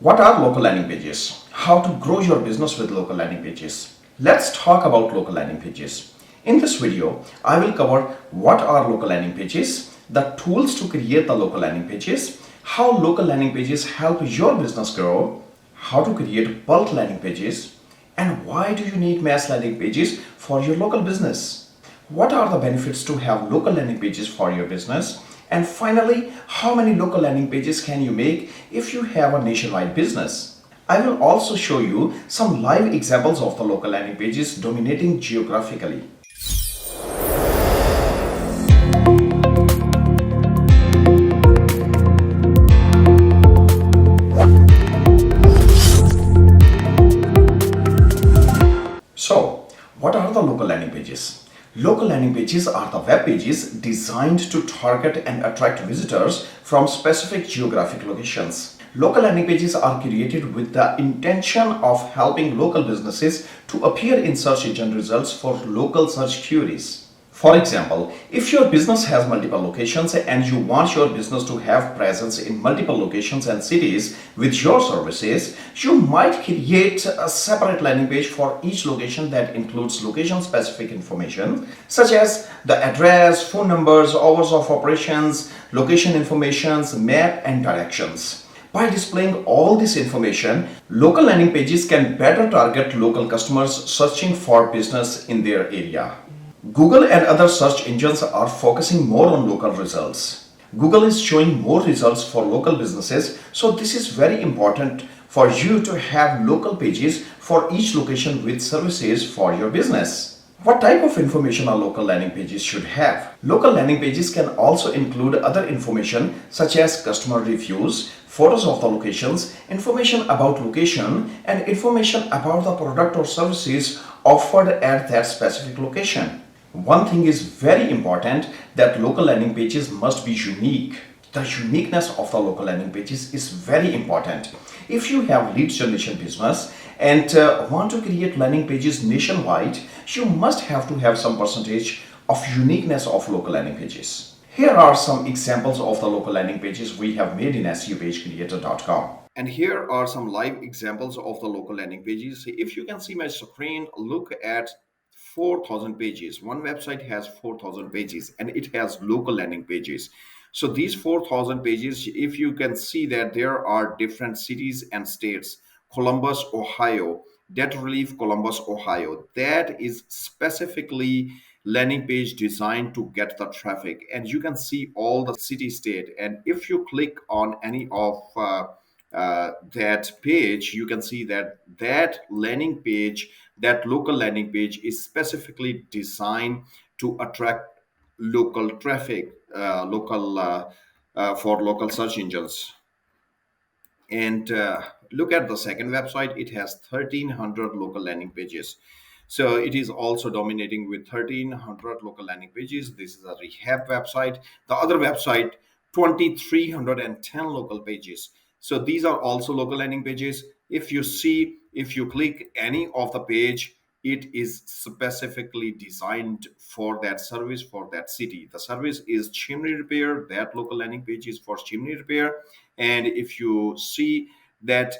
What are local landing pages? How to grow your business with local landing pages? Let's talk about local landing pages. In this video, I will cover what are local landing pages, the tools to create the local landing pages, how local landing pages help your business grow, how to create bulk landing pages, and why do you need mass landing pages for your local business? What are the benefits to have local landing pages for your business? And finally, how many local landing pages can you make if you have a nationwide business? I will also show you some live examples of the local landing pages dominating geographically. So, what are the local landing pages? Local landing pages are the web pages designed to target and attract visitors from specific geographic locations. Local landing pages are created with the intention of helping local businesses to appear in search engine results for local search queries. For example, if your business has multiple locations and you want your business to have presence in multiple locations and cities with your services, you might create a separate landing page for each location that includes location-specific information such as the address, phone numbers, hours of operations, location information, map, and directions. By displaying all this information, local landing pages can better target local customers searching for business in their area. Google and other search engines are focusing more on local results. Google is showing more results for local businesses, so this is very important for you to have local pages for each location with services for your business. What type of information a local landing pages should have? Local landing pages can also include other information such as customer reviews, photos of the locations, information about location, and information about the product or services offered at that specific location. One thing is very important, that local landing pages must be unique. The uniqueness of the local landing pages is very important. If you have lead generation business and want to create landing pages nationwide, you must have to have some percentage of uniqueness of local landing pages. Here are some examples of the local landing pages we have made in SEOpagecreator.com. And here are some live examples of the local landing pages. If you can see my screen, look at 4,000 pages. One website has 4,000 pages and it has local landing pages. So these 4,000 pages, if you can see that there are different cities and states. Columbus, Ohio, Debt Relief, Columbus, Ohio. That is specifically landing page designed to get the traffic. And you can see all the city state. And if you click on any of that page, you can see that landing page, that local landing page is specifically designed to attract local traffic, for local search engines. And look at the second website, it has 1,300 local landing pages. So it is also dominating with 1,300 local landing pages. This is a rehab website. The other website, 2,310 local pages. So these are also local landing pages. If you click any of the page, it is specifically designed for that service, for that city. The service is chimney repair. That local landing page is for chimney repair. And if you see that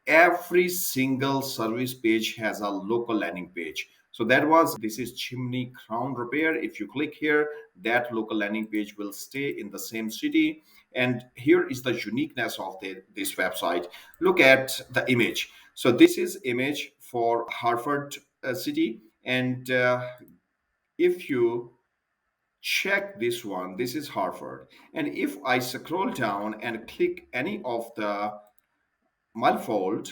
every single service page has a local landing page. So this is chimney crown repair. If you click here, that local landing page will stay in the same city. And here is the uniqueness of this website. Look at the image. So this is image for Hartford city. And if you check this one, this is Hartford. And if I scroll down and click any of the Milford,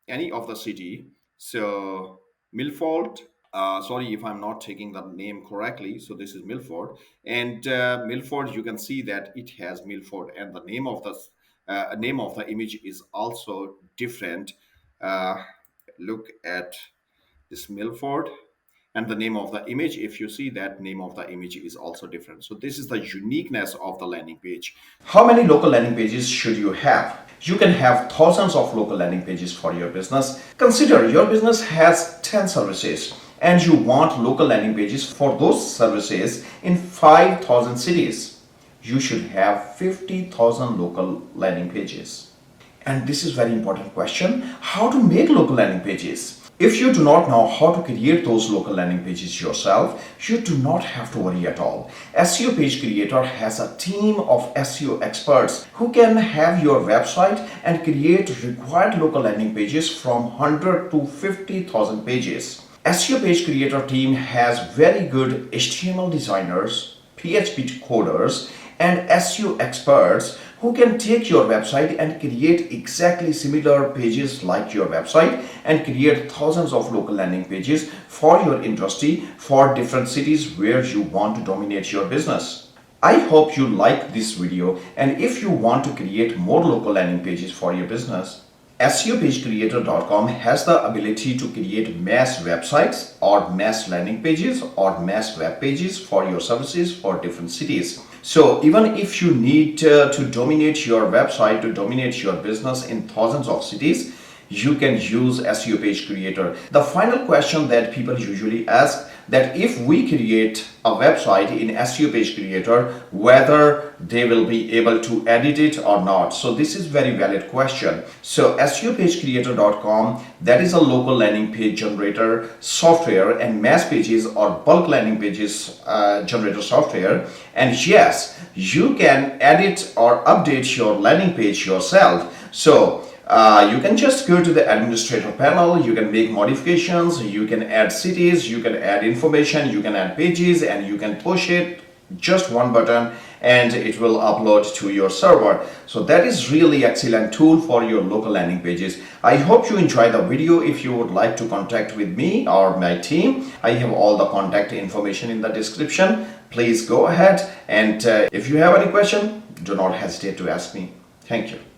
any of the city, so Milford, sorry if I'm not taking the name correctly. So this is Milford, and Milford, you can see that it has Milford, and the name of the image is also different. Look at this Milford, and the name of the image, if you see that name of the image is also different. So this is the uniqueness of the landing page. How many local landing pages should you have? You can have thousands of local landing pages for your business. Consider your business has 10 services and you want local landing pages for those services in 5,000 cities. You should have 50,000 local landing pages. And this is very important question, how to make local landing pages. If you do not know how to create those local landing pages yourself, you do not have to worry at all. SEO Page Creator has a team of SEO experts who can have your website and create required local landing pages from 100 to 50,000 pages. SEO Page Creator team has very good HTML designers, PHP coders, and SEO experts who can take your website and create exactly similar pages like your website and create thousands of local landing pages for your industry for different cities where you want to dominate your business. I hope you like this video, and if you want to create more local landing pages for your business, SEOPageCreator.com has the ability to create mass websites or mass landing pages or mass web pages for your services for different cities. So even if you need to dominate your website, to dominate your business in thousands of cities, you can use SEO Page Creator. The final question that people usually ask, that if we create a website in SEO Page Creator, whether they will be able to edit it or not. So this is very valid question. So SEOPageCreator.com, that is a local landing page generator software and mass pages or bulk landing pages generator software. And yes, you can edit or update your landing page yourself. So you can just go to the administrator panel, you can make modifications, you can add cities, you can add information, you can add pages, and you can push it, just one button, and it will upload to your server. So that is really excellent tool for your local landing pages. I hope you enjoyed the video. If you would like to contact with me or my team, I have all the contact information in the description. Please go ahead, and if you have any question, do not hesitate to ask me. Thank you.